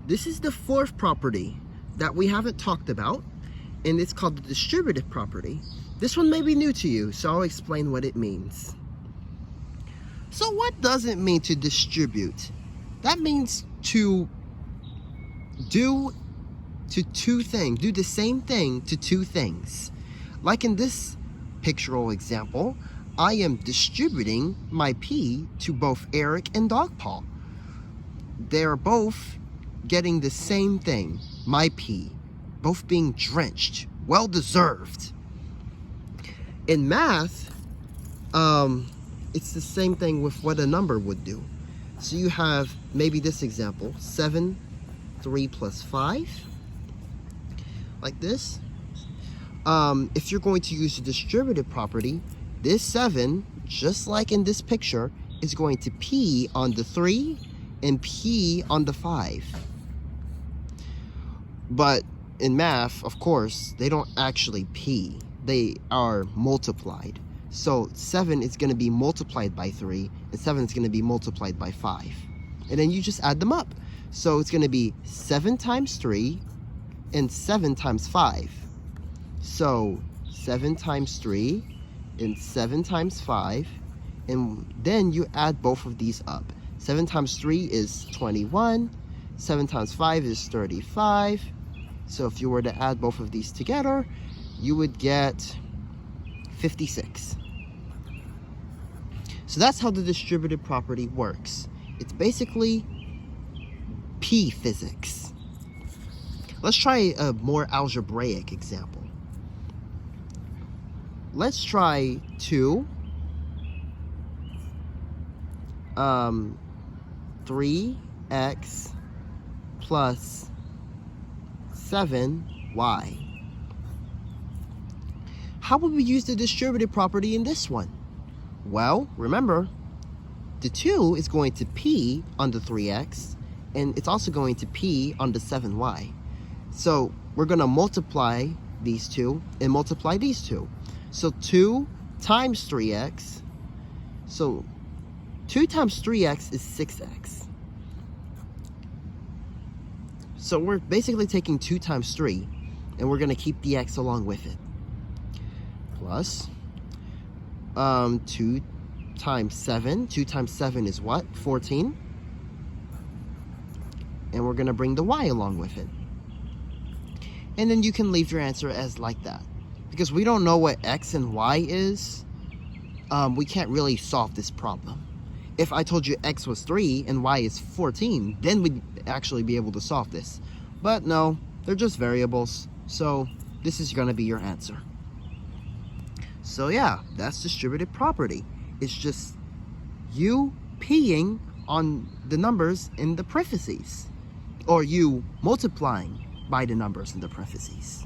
This is the fourth property that we haven't talked about, and it's called the distributive property. This one may be new to you, so I'll explain what it means. So what does it mean to distribute? That means to do the same thing to two things. Like in this pictorial example, I am distributing my pee to both Eric and Dog Paw. They're both getting the same thing, my pee, both being drenched, well deserved. In math, it's the same thing with what a number would do. So you have maybe this example, 7, 3 plus 5, like this. If you're going to use the distributive property, this 7, just like in this picture, is going to pee on the 3 and pee on the 5. But in math, of course, they don't actually pee. They are multiplied. So 7 is going to be multiplied by 3, and 7 is going to be multiplied by 5. And then you just add them up. So it's going to be 7 times 3 and 7 times 5. So 7 times 3 and 7 times 5. And then you add both of these up. 7 times 3 is 21. 7 times 5 is 35. So if you were to add both of these together, you would get 56. So that's how the distributive property works. It's basically P physics. Let's try a more algebraic example. Let's try 2 3x plus 7y. How would we use the distributive property in this one? Well, remember, the 2 is going to p on the 3x, and it's also going to p on the 7y. So we're going to multiply these two and multiply these two. So 2 times 3x, so 2 times 3x is 6x. So we're basically taking 2 times 3, and we're going to keep the x along with it. Plus 2 times 7. 2 times 7 is what? 14. And we're going to bring the y along with it. And then you can leave your answer as like that. Because we don't know what x and y is, we can't really solve this problem. If I told you x was 3 and y is 14, then we'd actually be able to solve this. But no, they're just variables. So this is going to be your answer. So yeah, that's distributive property. It's just you peeing on the numbers in the parentheses, or you multiplying by the numbers in the parentheses.